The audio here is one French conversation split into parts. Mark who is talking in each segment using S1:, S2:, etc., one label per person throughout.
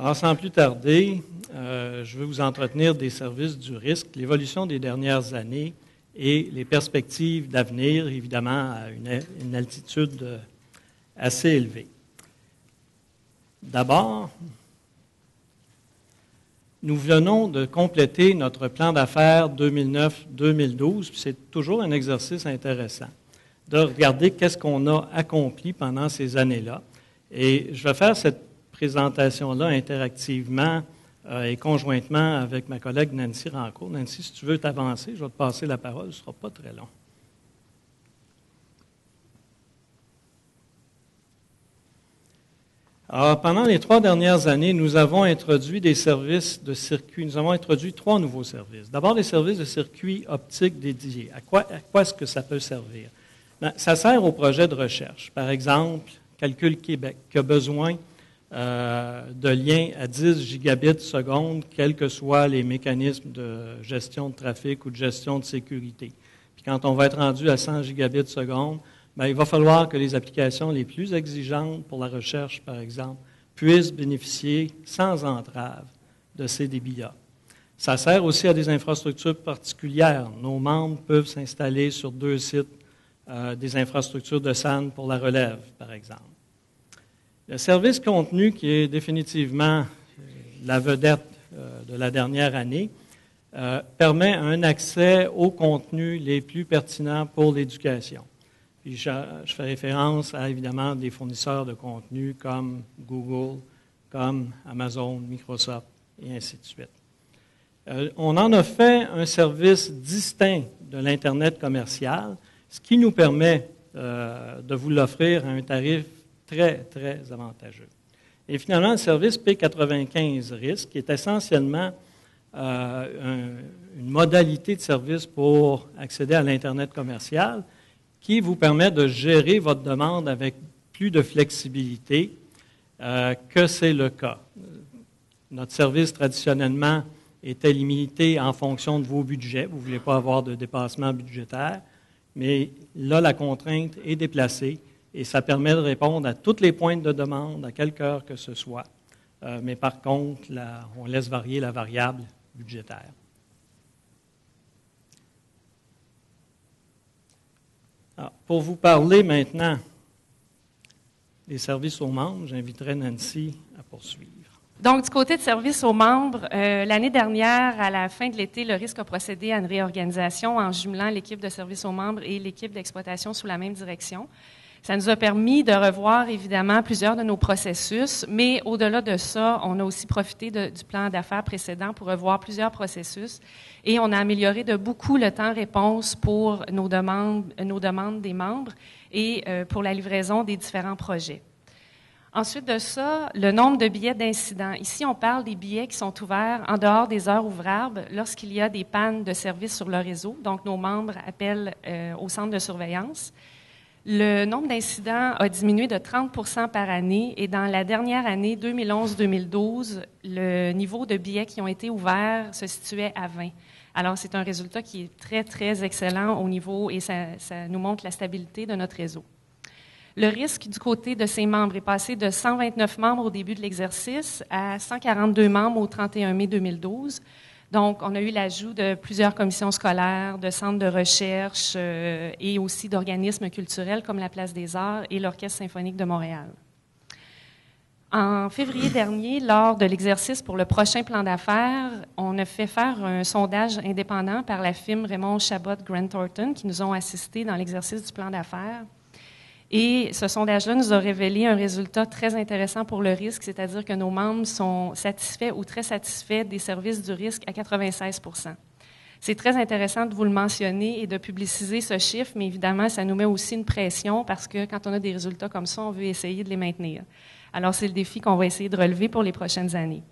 S1: Alors, sans plus tarder, je veux vous entretenir des services du risque, l'évolution des dernières années et les perspectives d'avenir, évidemment, à une altitude assez élevée. D'abord, nous venons de compléter notre plan d'affaires 2009-2012, puis c'est toujours un exercice intéressant de regarder qu'est-ce qu'on a accompli pendant ces années-là. Et je vais faire cette présentation-là interactivement et conjointement avec ma collègue Nancy Rancourt. Nancy, si tu veux t'avancer, je vais te passer la parole, ce ne sera pas très long. Alors, pendant les 3 dernières années, nous avons introduit des services de circuit. Nous avons introduit 3 nouveaux services. D'abord, les services de circuit optique dédiés. À quoi est-ce que ça peut servir? Bien, ça sert au projet de recherche. Par exemple, Calcul Québec, qui a besoin de liens à 10 gigabits seconde, quels que soient les mécanismes de gestion de trafic ou de gestion de sécurité. Puis quand on va être rendu à 100 gigabits seconde, bien, il va falloir que les applications les plus exigeantes pour la recherche, par exemple, puissent bénéficier sans entrave de ces débits-là. Ça sert aussi à des infrastructures particulières. Nos membres peuvent s'installer sur 2 sites des infrastructures de SAN pour la relève, par exemple. Le service contenu, qui est définitivement la vedette de la dernière année, permet un accès aux contenus les plus pertinents pour l'éducation. Puis je fais référence à, évidemment, des fournisseurs de contenu comme Google, comme Amazon, Microsoft, et ainsi de suite. On en a fait un service distinct de l'Internet commercial, ce qui nous permet de vous l'offrir à un tarif très, très avantageux. Et finalement, le service P95 Risque est essentiellement une modalité de service pour accéder à l'Internet commercial qui vous permet de gérer votre demande avec plus de flexibilité que c'est le cas. Notre service, traditionnellement, était limité en fonction de vos budgets. Vous ne voulez pas avoir de dépassement budgétaire, mais là, la contrainte est déplacée et ça permet de répondre à toutes les pointes de demande, à quelque heure que ce soit. Mais par contre, on laisse varier la variable budgétaire. Alors, pour vous parler maintenant des services aux membres, j'inviterai Nancy à poursuivre.
S2: Donc, du côté de services aux membres, l'année dernière, à la fin de l'été, le risque a procédé à une réorganisation en jumelant l'équipe de services aux membres et l'équipe d'exploitation sous la même direction. Ça nous a permis de revoir, évidemment, plusieurs de nos processus, mais au-delà de ça, on a aussi profité du plan d'affaires précédent pour revoir plusieurs processus et on a amélioré de beaucoup le temps-réponse pour nos demandes des membres et pour la livraison des différents projets. Ensuite de ça, le nombre de billets d'incidents. Ici, on parle des billets qui sont ouverts en dehors des heures ouvrables lorsqu'il y a des pannes de service sur le réseau. Donc, nos membres appellent au centre de surveillance. Le nombre d'incidents a diminué de 30% par année et dans la dernière année, 2011-2012, le niveau de billets qui ont été ouverts se situait à 20. Alors, c'est un résultat qui est très, très excellent au niveau et ça nous montre la stabilité de notre réseau. Le risque du côté de ses membres est passé de 129 membres au début de l'exercice à 142 membres au 31 mai 2012. Donc, on a eu l'ajout de plusieurs commissions scolaires, de centres de recherche et aussi d'organismes culturels comme la Place des Arts et l'Orchestre symphonique de Montréal. En février dernier, lors de l'exercice pour le prochain plan d'affaires, on a fait faire un sondage indépendant par la firme Raymond Chabot Grant Thornton qui nous ont assistés dans l'exercice du plan d'affaires. Et ce sondage-là nous a révélé un résultat très intéressant pour le risque, c'est-à-dire que nos membres sont satisfaits ou très satisfaits des services du risque à 96%. C'est très intéressant de vous le mentionner et de publiciser ce chiffre, mais évidemment, ça nous met aussi une pression parce que quand on a des résultats comme ça, on veut essayer de les maintenir. Alors, c'est le défi qu'on va essayer de relever pour les prochaines années.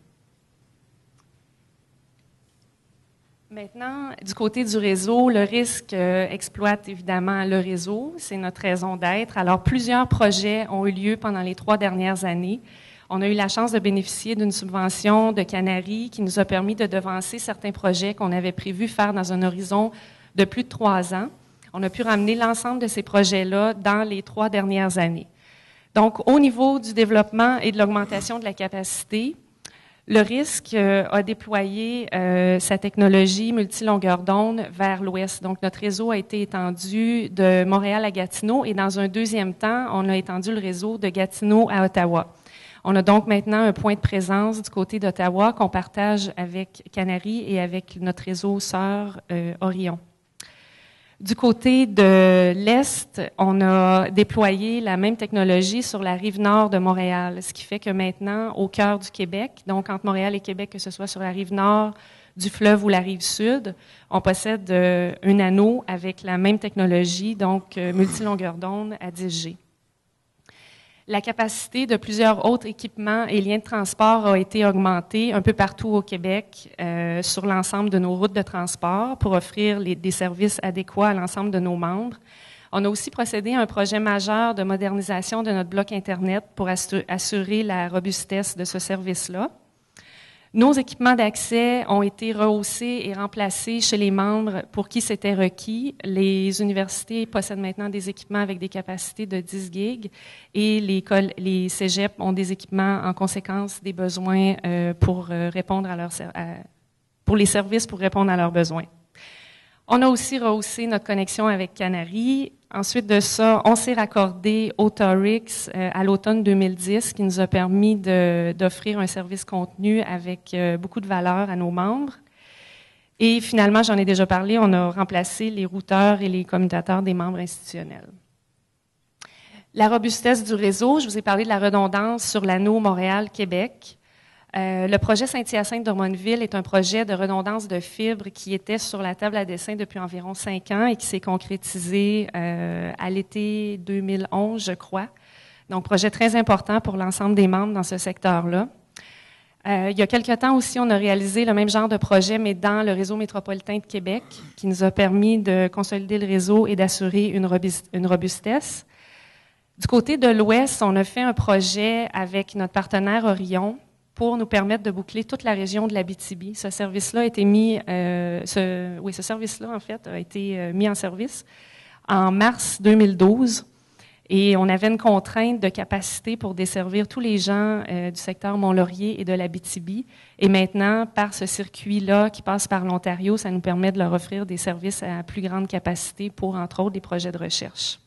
S2: Maintenant, du côté du réseau, le risque exploite évidemment le réseau, c'est notre raison d'être. Alors, plusieurs projets ont eu lieu pendant les 3 dernières années. On a eu la chance de bénéficier d'une subvention de Canary qui nous a permis de devancer certains projets qu'on avait prévu faire dans un horizon de plus de 3 ans. On a pu ramener l'ensemble de ces projets-là dans les 3 dernières années. Donc, au niveau du développement et de l'augmentation de la capacité, Le RISC a déployé sa technologie multilongueur d'onde vers l'ouest. Donc, notre réseau a été étendu de Montréal à Gatineau et dans un deuxième temps, on a étendu le réseau de Gatineau à Ottawa. On a donc maintenant un point de présence du côté d'Ottawa qu'on partage avec Canary et avec notre réseau sœur Orion. Du côté de l'Est, on a déployé la même technologie sur la rive nord de Montréal, ce qui fait que maintenant, au cœur du Québec, donc entre Montréal et Québec, que ce soit sur la rive nord du fleuve ou la rive sud, on possède un anneau avec la même technologie, donc multilongueur d'onde à 10G. La capacité de plusieurs autres équipements et liens de transport a été augmentée un peu partout au Québec sur l'ensemble de nos routes de transport pour offrir des services adéquats à l'ensemble de nos membres. On a aussi procédé à un projet majeur de modernisation de notre bloc Internet pour assurer la robustesse de ce service-là. Nos équipements d'accès ont été rehaussés et remplacés chez les membres pour qui c'était requis. Les universités possèdent maintenant des équipements avec des capacités de 10 gigs et les cégeps ont des équipements en conséquence des besoins pour répondre pour les services pour répondre à leurs besoins. On a aussi rehaussé notre connexion avec Canary. Ensuite de ça, on s'est raccordé au Torix à l'automne 2010, ce qui nous a permis d'offrir un service contenu avec beaucoup de valeur à nos membres. Et finalement, j'en ai déjà parlé, on a remplacé les routeurs et les commutateurs des membres institutionnels. La robustesse du réseau, je vous ai parlé de la redondance sur l'anneau Montréal-Québec. Le projet Saint-Hyacinthe d'Ormonville est un projet de redondance de fibres qui était sur la table à dessin depuis environ 5 ans et qui s'est concrétisé à l'été 2011, je crois. Donc, projet très important pour l'ensemble des membres dans ce secteur-là. Il y a quelque temps aussi, on a réalisé le même genre de projet, mais dans le réseau métropolitain de Québec, qui nous a permis de consolider le réseau et d'assurer une robustesse. Du côté de l'Ouest, on a fait un projet avec notre partenaire Orion, pour nous permettre de boucler toute la région de l'Abitibi. Ce service-là a été ce service-là, en fait, a été mis en service en mars 2012. Et on avait une contrainte de capacité pour desservir tous les gens du secteur Mont-Laurier et de l'Abitibi. Et maintenant, par ce circuit-là qui passe par l'Ontario, ça nous permet de leur offrir des services à plus grande capacité pour, entre autres, des projets de recherche.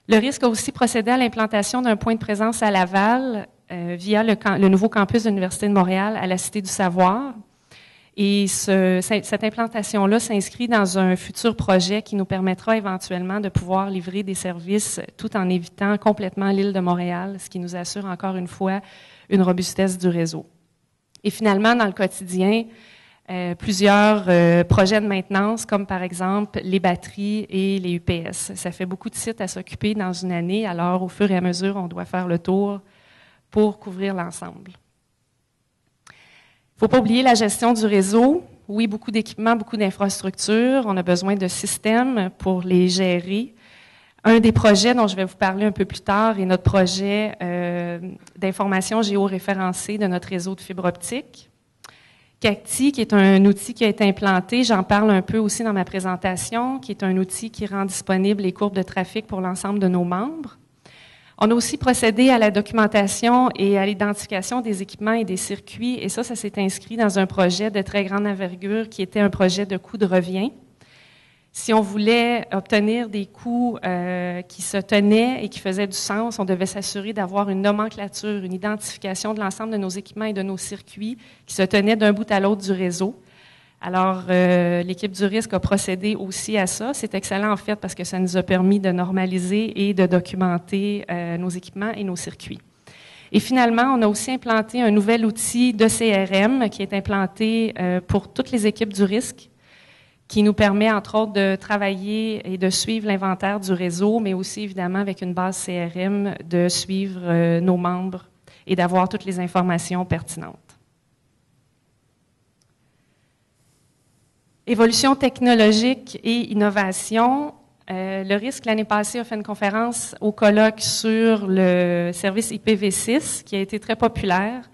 S2: Le RISC a aussi procédé à l'implantation d'un point de présence à Laval via le nouveau campus de l'Université de Montréal à la Cité du Savoir. Et cette implantation-là s'inscrit dans un futur projet qui nous permettra éventuellement de pouvoir livrer des services tout en évitant complètement l'île de Montréal, ce qui nous assure encore une fois une robustesse du réseau. Et finalement, dans le quotidien, plusieurs projets de maintenance, comme par exemple les batteries et les UPS. Ça fait beaucoup de sites à s'occuper dans une année, alors au fur et à mesure, on doit faire le tour pour couvrir l'ensemble. Il ne faut pas oublier la gestion du réseau. Oui, beaucoup d'équipements, beaucoup d'infrastructures. On a besoin de systèmes pour les gérer. Un des projets dont je vais vous parler un peu plus tard est notre projet d'information géoréférencée de notre réseau de fibre optique. Cacti, qui est un outil qui a été implanté, j'en parle un peu aussi dans ma présentation, qui est un outil qui rend disponible les courbes de trafic pour l'ensemble de nos membres. On a aussi procédé à la documentation et à l'identification des équipements et des circuits, et ça s'est inscrit dans un projet de très grande envergure qui était un projet de coût de revient. Si on voulait obtenir des coûts qui se tenaient et qui faisaient du sens, on devait s'assurer d'avoir une nomenclature, une identification de l'ensemble de nos équipements et de nos circuits qui se tenaient d'un bout à l'autre du réseau. Alors, l'équipe du risque a procédé aussi à ça. C'est excellent, en fait, parce que ça nous a permis de normaliser et de documenter nos équipements et nos circuits. Et finalement, on a aussi implanté un nouvel outil de CRM qui est implanté pour toutes les équipes du risque, qui nous permet, entre autres, de travailler et de suivre l'inventaire du réseau, mais aussi, évidemment, avec une base CRM, de suivre nos membres et d'avoir toutes les informations pertinentes. Évolution technologique et innovation. Le risque, l'année passée, a fait une conférence au colloque sur le service IPv6, qui a été très populaire.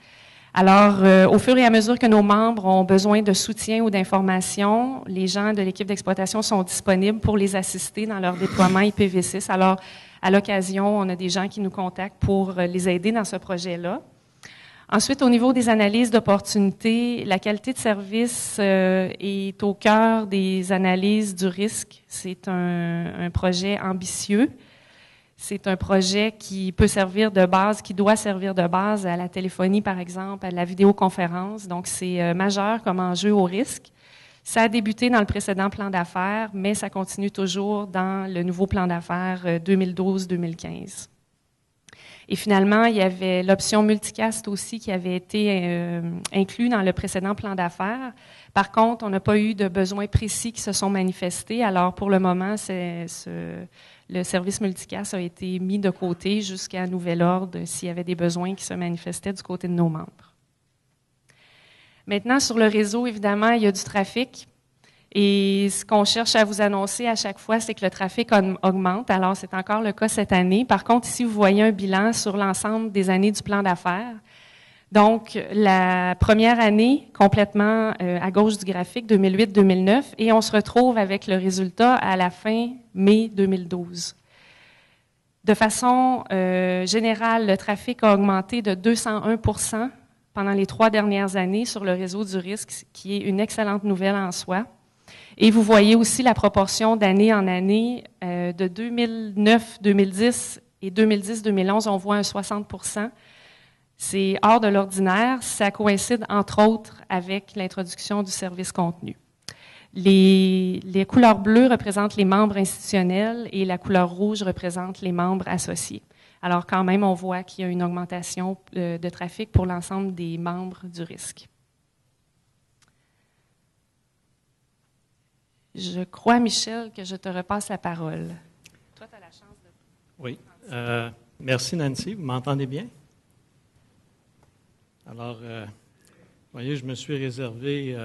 S2: Alors, au fur et à mesure que nos membres ont besoin de soutien ou d'informations, les gens de l'équipe d'exploitation sont disponibles pour les assister dans leur déploiement IPv6. Alors, à l'occasion, on a des gens qui nous contactent pour les aider dans ce projet-là. Ensuite, au niveau des analyses d'opportunités, la qualité de service est au cœur des analyses du risque. C'est un projet ambitieux. C'est un projet qui peut servir de base, qui doit servir de base à la téléphonie, par exemple, à la vidéoconférence. Donc, c'est majeur comme enjeu au risque. Ça a débuté dans le précédent plan d'affaires, mais ça continue toujours dans le nouveau plan d'affaires 2012-2015. Et finalement, il y avait l'option multicast aussi qui avait été inclus dans le précédent plan d'affaires. Par contre, on n'a pas eu de besoins précis qui se sont manifestés. Alors, pour le moment, le service multicast a été mis de côté jusqu'à nouvel ordre s'il y avait des besoins qui se manifestaient du côté de nos membres. Maintenant, sur le réseau, évidemment, il y a du trafic. Et ce qu'on cherche à vous annoncer à chaque fois, c'est que le trafic augmente. Alors, c'est encore le cas cette année. Par contre, ici, vous voyez un bilan sur l'ensemble des années du plan d'affaires. Donc, la première année, complètement à gauche du graphique, 2008-2009, et on se retrouve avec le résultat à la fin mai 2012. De façon générale, le trafic a augmenté de 201% pendant les 3 dernières années sur le réseau du risque, qui est une excellente nouvelle en soi. Et vous voyez aussi la proportion d'année en année de 2009-2010 et 2010-2011, on voit un 60%. C'est hors de l'ordinaire. Ça coïncide, entre autres, avec l'introduction du service contenu. Les couleurs bleues représentent les membres institutionnels et la couleur rouge représente les membres associés. Alors, quand même, on voit qu'il y a une augmentation de trafic pour l'ensemble des membres du risque. Je crois, Michel, que je te repasse la parole. Toi, tu as la chance de...
S1: Oui. Merci, Nancy. Vous m'entendez bien? Alors, vous voyez, je me suis réservé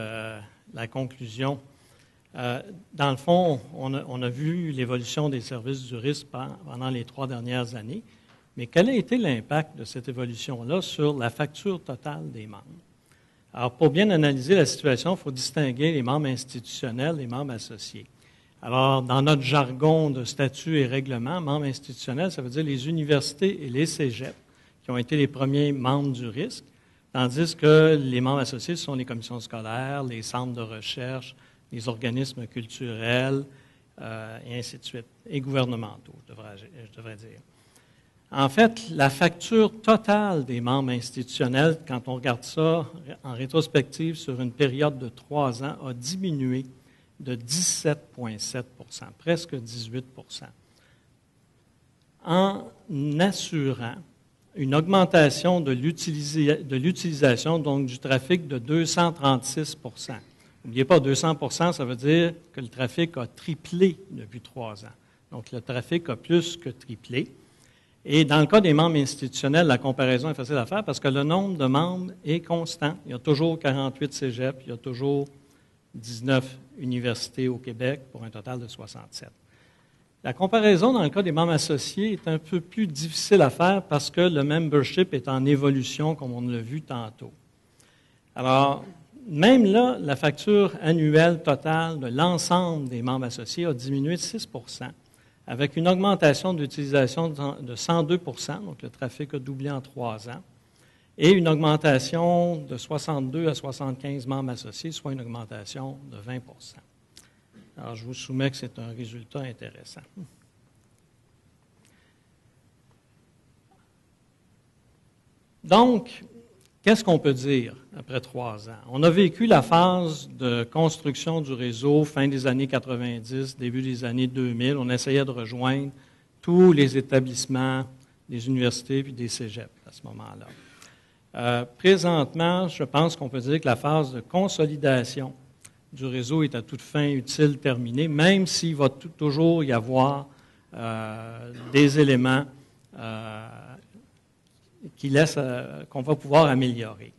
S1: la conclusion. Dans le fond, on a vu l'évolution des services du risque pendant les 3 dernières années, mais quel a été l'impact de cette évolution-là sur la facture totale des membres? Alors, pour bien analyser la situation, il faut distinguer les membres institutionnels et les membres associés. Alors, dans notre jargon de statut et règlement, membres institutionnels, ça veut dire les universités et les cégeps qui ont été les premiers membres du risque, tandis que les membres associés sont les commissions scolaires, les centres de recherche, les organismes culturels, et ainsi de suite, et gouvernementaux, je devrais dire. En fait, la facture totale des membres institutionnels, quand on regarde ça en rétrospective sur une période de 3 ans, a diminué de 17,7 %, presque 18 %, en assurant une augmentation de l'utilisation, donc du trafic, de 236 %. N'oubliez pas, 200 %, ça veut dire que le trafic a triplé depuis 3 ans. Donc, le trafic a plus que triplé. Et dans le cas des membres institutionnels, la comparaison est facile à faire parce que le nombre de membres est constant. Il y a toujours 48 cégeps, il y a toujours 19 universités au Québec pour un total de 67. La comparaison dans le cas des membres associés est un peu plus difficile à faire parce que le membership est en évolution, comme on l'a vu tantôt. Alors, même là, la facture annuelle totale de l'ensemble des membres associés a diminué de 6 %, avec une augmentation d'utilisation de 102 %, donc le trafic a doublé en 3 ans, et une augmentation de 62 à 75 membres associés, soit une augmentation de 20 %. Alors, je vous soumets que c'est un résultat intéressant. Donc, qu'est-ce qu'on peut dire après 3 ans? On a vécu la phase de construction du réseau, fin des années 90, début des années 2000. On essayait de rejoindre tous les établissements, des universités et des cégeps à ce moment-là. Présentement, je pense qu'on peut dire que la phase de consolidation du réseau est à toute fin utile terminée, même s'il va toujours y avoir des éléments qu'on va pouvoir améliorer.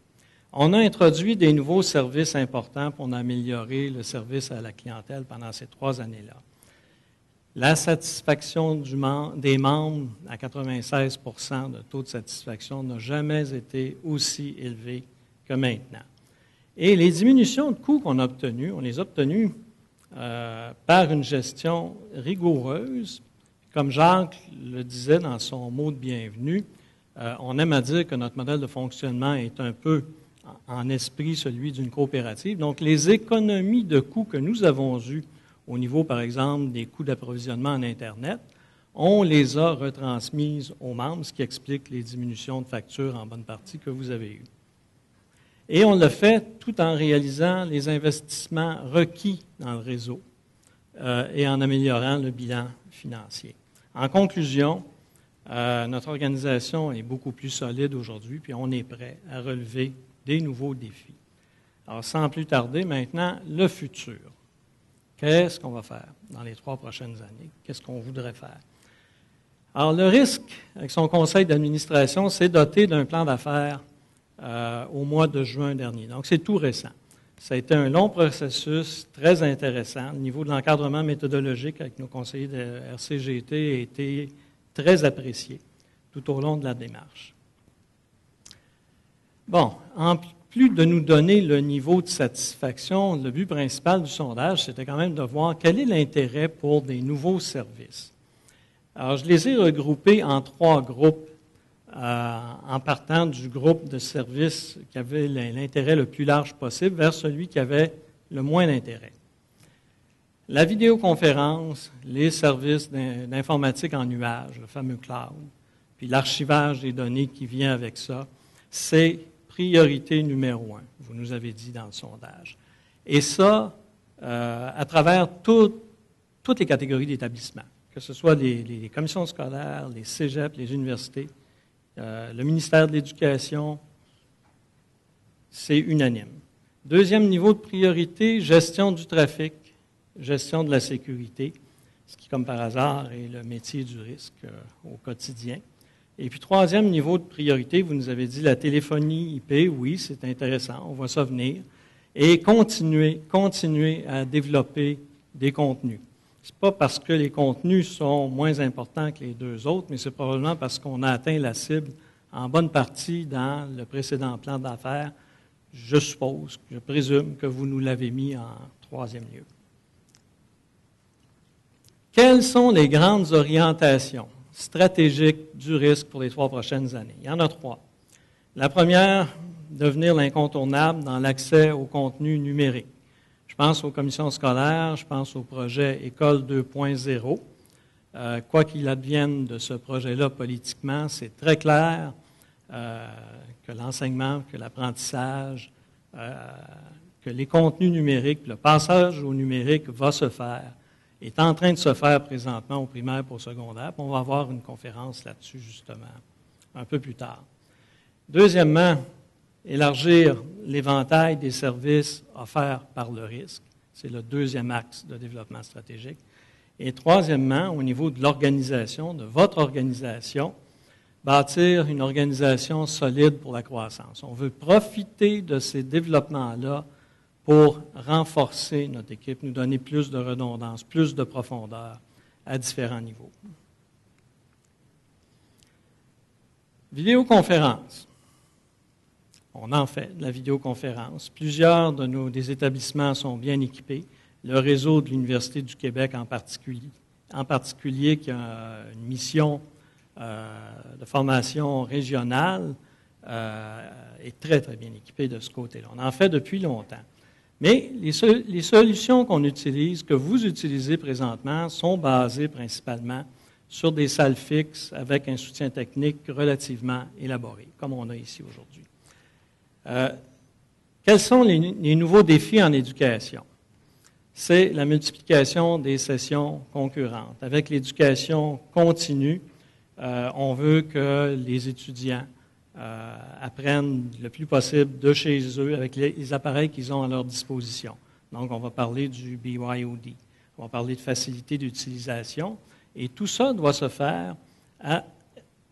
S1: On a introduit des nouveaux services importants pour améliorer le service à la clientèle pendant ces 3 années-là. La satisfaction des membres à 96 % de taux de satisfaction n'a jamais été aussi élevé que maintenant. Et les diminutions de coûts qu'on a obtenues, on les a obtenues par une gestion rigoureuse. Comme Jacques le disait dans son mot de bienvenue, On aime à dire que notre modèle de fonctionnement est un peu en esprit celui d'une coopérative. Donc, les économies de coûts que nous avons eues au niveau, par exemple, des coûts d'approvisionnement en Internet, on les a retransmises aux membres, ce qui explique les diminutions de factures en bonne partie que vous avez eues. Et on le fait tout en réalisant les investissements requis dans le réseau et en améliorant le bilan financier. En conclusion, notre organisation est beaucoup plus solide aujourd'hui, puis on est prêt à relever des nouveaux défis. Alors, sans plus tarder, maintenant, le futur. Qu'est-ce qu'on va faire dans les 3 prochaines années? Qu'est-ce qu'on voudrait faire? Alors, le risque, avec son conseil d'administration, s'est doté d'un plan d'affaires au mois de juin dernier. Donc, c'est tout récent. Ça a été un long processus très intéressant. Le niveau de l'encadrement méthodologique avec nos conseillers de RCGT a été très apprécié tout au long de la démarche. Bon, en plus de nous donner le niveau de satisfaction, le but principal du sondage, c'était quand même de voir quel est l'intérêt pour des nouveaux services. Alors, je les ai regroupés en 3 groupes en partant du groupe de services qui avait l'intérêt le plus large possible vers celui qui avait le moins d'intérêt. La vidéoconférence, les services d'informatique en nuage, le fameux cloud, puis l'archivage des données qui vient avec ça, c'est priorité numéro 1, vous nous avez dit dans le sondage. Et ça, à travers toutes les catégories d'établissements, que ce soit les commissions scolaires, les cégeps, les universités, le ministère de l'Éducation, c'est unanime. Deuxième niveau de priorité, gestion du trafic, gestion de la sécurité, ce qui, comme par hasard, est le métier du risque au quotidien. Et puis, troisième niveau de priorité, vous nous avez dit la téléphonie IP, oui, c'est intéressant, on voit ça venir, et continuer à développer des contenus. Ce n'est pas parce que les contenus sont moins importants que les 2 autres, mais c'est probablement parce qu'on a atteint la cible en bonne partie dans le précédent plan d'affaires. Je suppose, je présume que vous nous l'avez mis en 3e lieu. Quelles sont les grandes orientations stratégiques du risque pour les 3 prochaines années? Il y en a 3. La première, devenir l'incontournable dans l'accès au contenu numérique. Je pense aux commissions scolaires, je pense au projet École 2.0. Quoi qu'il advienne de ce projet-là politiquement, c'est très clair que l'enseignement, que l'apprentissage, que les contenus numériques, le passage au numérique va se faire, est en train de se faire présentement au primaire et au secondaire. On va avoir une conférence là-dessus, justement, un peu plus tard. Deuxièmement, élargir l'éventail des services offerts par le risque. C'est le 2e axe de développement stratégique. Et troisièmement, au niveau de l'organisation, de votre organisation, bâtir une organisation solide pour la croissance. On veut profiter de ces développements-là pour renforcer notre équipe, nous donner plus de redondance, plus de profondeur à différents niveaux. Vidéoconférence. On en fait de la vidéoconférence. Plusieurs des établissements sont bien équipés. Le réseau de l'Université du Québec en particulier qui a une mission de formation régionale, est très, très bien équipé de ce côté-là. On en fait depuis longtemps. Mais les solutions qu'on utilise, que vous utilisez présentement, sont basées principalement sur des salles fixes avec un soutien technique relativement élaboré, comme on a ici aujourd'hui. Quels sont les nouveaux défis en éducation? C'est la multiplication des sessions concurrentes. Avec l'éducation continue, on veut que les étudiants apprennent le plus possible de chez eux avec les appareils qu'ils ont à leur disposition. Donc, on va parler du BYOD. On va parler de facilité d'utilisation. Et tout ça doit se faire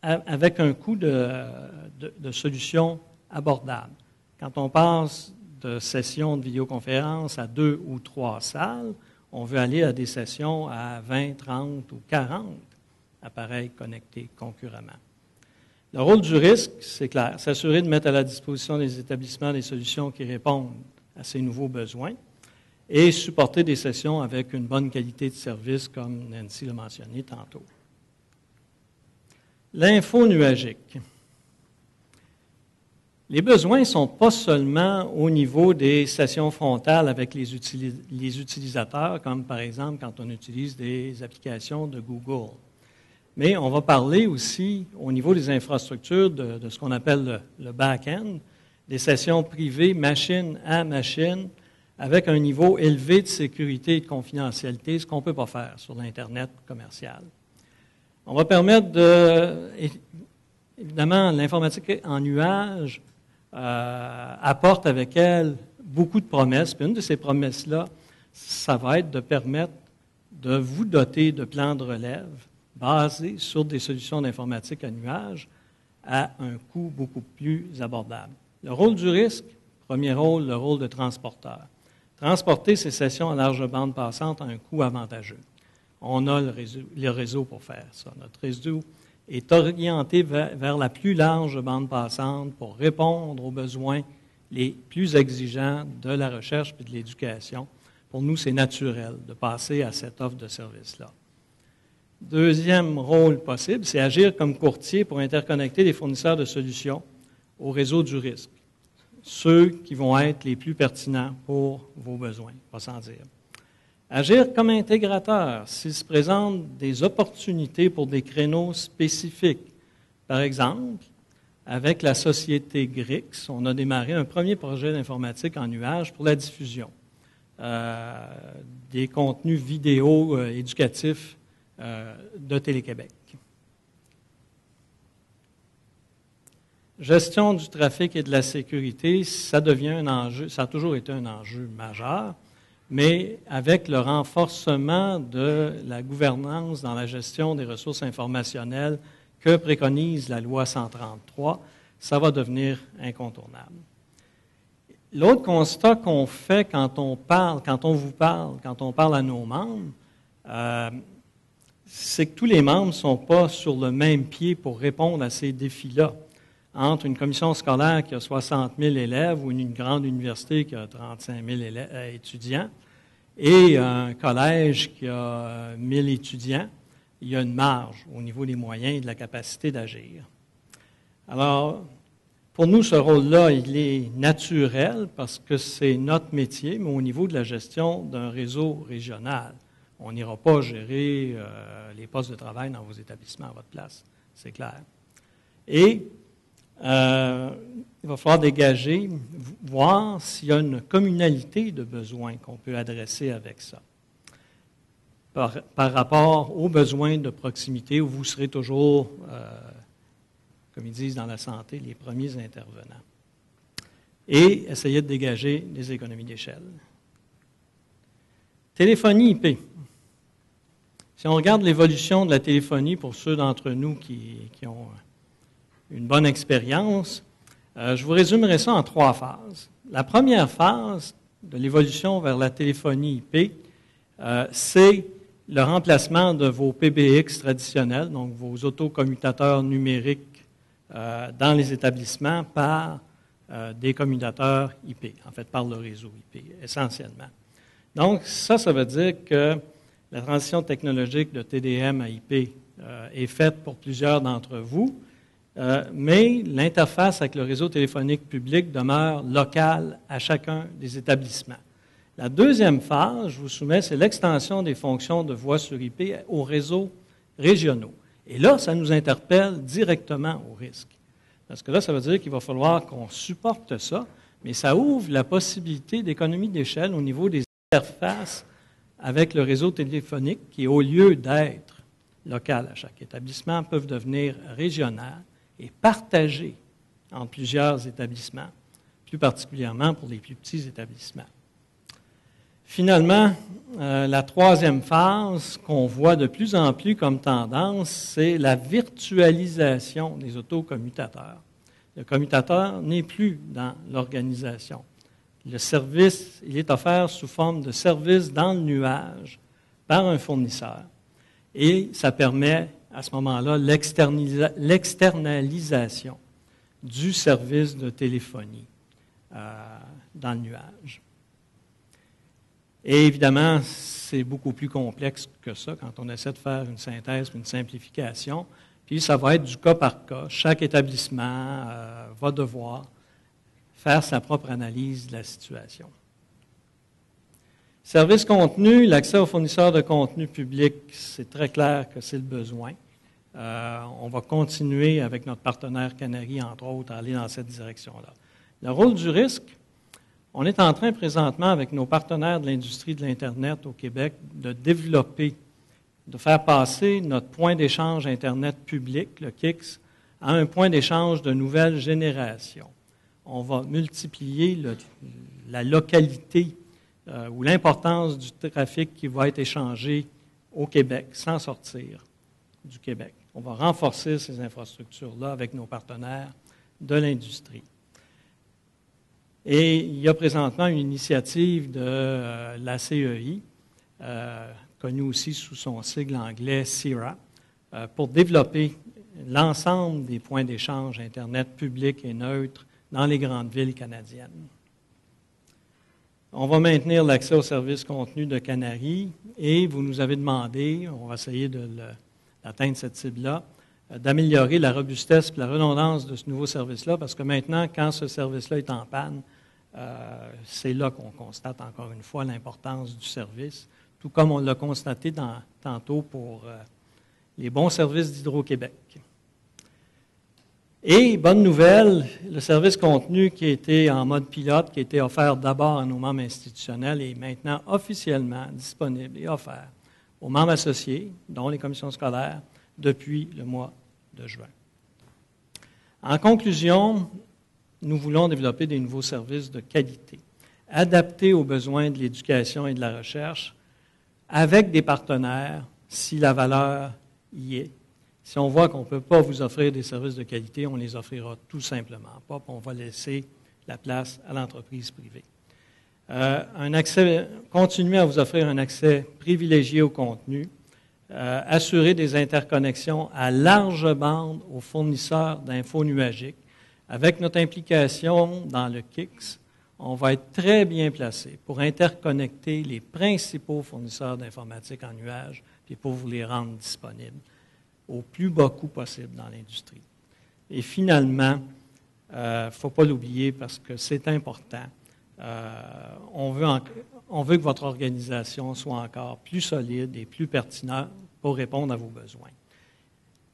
S1: avec un coût de solution abordable. Quand on passe de sessions de vidéoconférence à 2 ou 3 salles, on veut aller à des sessions à 20, 30 ou 40 appareils connectés concurremment. Le rôle du risque, c'est clair, s'assurer de mettre à la disposition des établissements des solutions qui répondent à ces nouveaux besoins et supporter des sessions avec une bonne qualité de service, comme Nancy l'a mentionné tantôt. L'info nuagique. Les besoins ne sont pas seulement au niveau des sessions frontales avec les utilisateurs, comme par exemple quand on utilise des applications de Google. Mais on va parler aussi au niveau des infrastructures de ce qu'on appelle le back-end, des sessions privées machine à machine, avec un niveau élevé de sécurité et de confidentialité, ce qu'on ne peut pas faire sur l'Internet commercial. On va permettre évidemment, l'informatique en nuage apporte avec elle beaucoup de promesses. Puis une de ces promesses-là, ça va être de permettre de vous doter de plans de relève basés sur des solutions d'informatique à nuage à un coût beaucoup plus abordable. Le rôle du risque, premier rôle, le rôle de transporteur. Transporter ces sessions à large bande passante a un coût avantageux. On a le réseau pour faire ça. Notre réseau est orienté vers la plus large bande passante pour répondre aux besoins les plus exigeants de la recherche et de l'éducation. Pour nous, c'est naturel de passer à cette offre de service-là. Deuxième rôle possible, c'est agir comme courtier pour interconnecter les fournisseurs de solutions au réseau du risque, ceux qui vont être les plus pertinents pour vos besoins, pas sans dire. Agir comme intégrateur, s'il se présente des opportunités pour des créneaux spécifiques. Par exemple, avec la société Grix, on a démarré un premier projet d'informatique en nuage pour la diffusion des contenus vidéo éducatifs de Télé-Québec. Gestion du trafic et de la sécurité, ça devient un enjeu, ça a toujours été un enjeu majeur, mais avec le renforcement de la gouvernance dans la gestion des ressources informationnelles que préconise la loi 133, ça va devenir incontournable. L'autre constat qu'on fait quand on vous parle, quand on parle à nos membres, c'est que tous les membres ne sont pas sur le même pied pour répondre à ces défis-là. Entre une commission scolaire qui a 60 000 élèves ou une grande université qui a 35 000 étudiants et un collège qui a 1 000 étudiants, il y a une marge au niveau des moyens et de la capacité d'agir. Alors, pour nous, ce rôle-là, il est naturel parce que c'est notre métier, mais au niveau de la gestion d'un réseau régional. On n'ira pas gérer les postes de travail dans vos établissements à votre place, c'est clair. Et il va falloir dégager, voir s'il y a une communalité de besoins qu'on peut adresser avec ça. Par rapport aux besoins de proximité, où vous serez toujours, comme ils disent dans la santé, les premiers intervenants. Et essayer de dégager des économies d'échelle. Téléphonie IP. Si on regarde l'évolution de la téléphonie pour ceux d'entre nous qui ont une bonne expérience, je vous résumerai ça en 3 phases. La première phase de l'évolution vers la téléphonie IP, c'est le remplacement de vos PBX traditionnels, donc vos autocommutateurs numériques dans les établissements par des commutateurs IP, en fait par le réseau IP, essentiellement. Donc ça veut dire que la transition technologique de TDM à IP est faite pour plusieurs d'entre vous, mais l'interface avec le réseau téléphonique public demeure locale à chacun des établissements. La deuxième phase, je vous soumets, c'est l'extension des fonctions de voix sur IP aux réseaux régionaux. Et là, ça nous interpelle directement au risque. Parce que là, ça veut dire qu'il va falloir qu'on supporte ça, mais ça ouvre la possibilité d'économie d'échelle au niveau des interfaces avec le réseau téléphonique qui, au lieu d'être local à chaque établissement, peuvent devenir régionales et partagées entre plusieurs établissements, plus particulièrement pour les plus petits établissements. Finalement, la troisième phase qu'on voit de plus en plus comme tendance, c'est la virtualisation des autocommutateurs. Le commutateur n'est plus dans l'organisation. Le service, il est offert sous forme de service dans le nuage par un fournisseur. Et ça permet, à ce moment-là, l'externalisation du service de téléphonie dans le nuage. Et évidemment, c'est beaucoup plus complexe que ça quand on essaie de faire une synthèse, une simplification. Puis ça va être du cas par cas. Chaque établissement va devoir faire sa propre analyse de la situation. Service contenu, l'accès aux fournisseurs de contenu public, c'est très clair que c'est le besoin. On va continuer avec notre partenaire Canary, entre autres, à aller dans cette direction-là. Le rôle du risque, on est en train présentement, avec nos partenaires de l'industrie de l'Internet au Québec, de développer, de faire passer notre point d'échange Internet public, le KIX, à un point d'échange de nouvelle génération. On va multiplier la localité ou l'importance du trafic qui va être échangé au Québec sans sortir du Québec. On va renforcer ces infrastructures-là avec nos partenaires de l'industrie. Et il y a présentement une initiative de la CEI, connue aussi sous son sigle anglais CIRA, pour développer l'ensemble des points d'échange Internet publics et neutres dans les grandes villes canadiennes. On va maintenir l'accès aux services contenus de Canary et vous nous avez demandé, on va essayer d'atteindre cette cible-là, d'améliorer la robustesse et la redondance de ce nouveau service-là, parce que maintenant, quand ce service-là est en panne, c'est là qu'on constate encore une fois l'importance du service, tout comme on l'a constaté tantôt pour les bons services d'Hydro-Québec. Et, bonne nouvelle, le service contenu qui était en mode pilote, qui a été offert d'abord à nos membres institutionnels, est maintenant officiellement disponible et offert aux membres associés, dont les commissions scolaires, depuis le mois de juin. En conclusion, nous voulons développer des nouveaux services de qualité, adaptés aux besoins de l'éducation et de la recherche, avec des partenaires, si la valeur y est. Si on voit qu'on ne peut pas vous offrir des services de qualité, on ne les offrira tout simplement pas, puis on va laisser la place à l'entreprise privée. Continuer à vous offrir un accès privilégié au contenu, assurer des interconnexions à large bande aux fournisseurs d'infos nuagiques. Avec notre implication dans le KIX, on va être très bien placé pour interconnecter les principaux fournisseurs d'informatique en nuage, puis pour vous les rendre disponibles au plus bas coût possible dans l'industrie. Et finalement, il ne faut pas l'oublier parce que c'est important. On veut que votre organisation soit encore plus solide et plus pertinente pour répondre à vos besoins.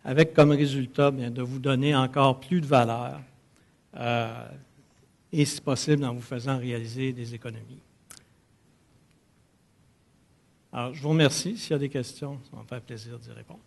S1: Avec comme résultat, bien, de vous donner encore plus de valeur et, si possible, en vous faisant réaliser des économies. Alors, je vous remercie. S'il y a des questions, ça va me faire plaisir d'y répondre.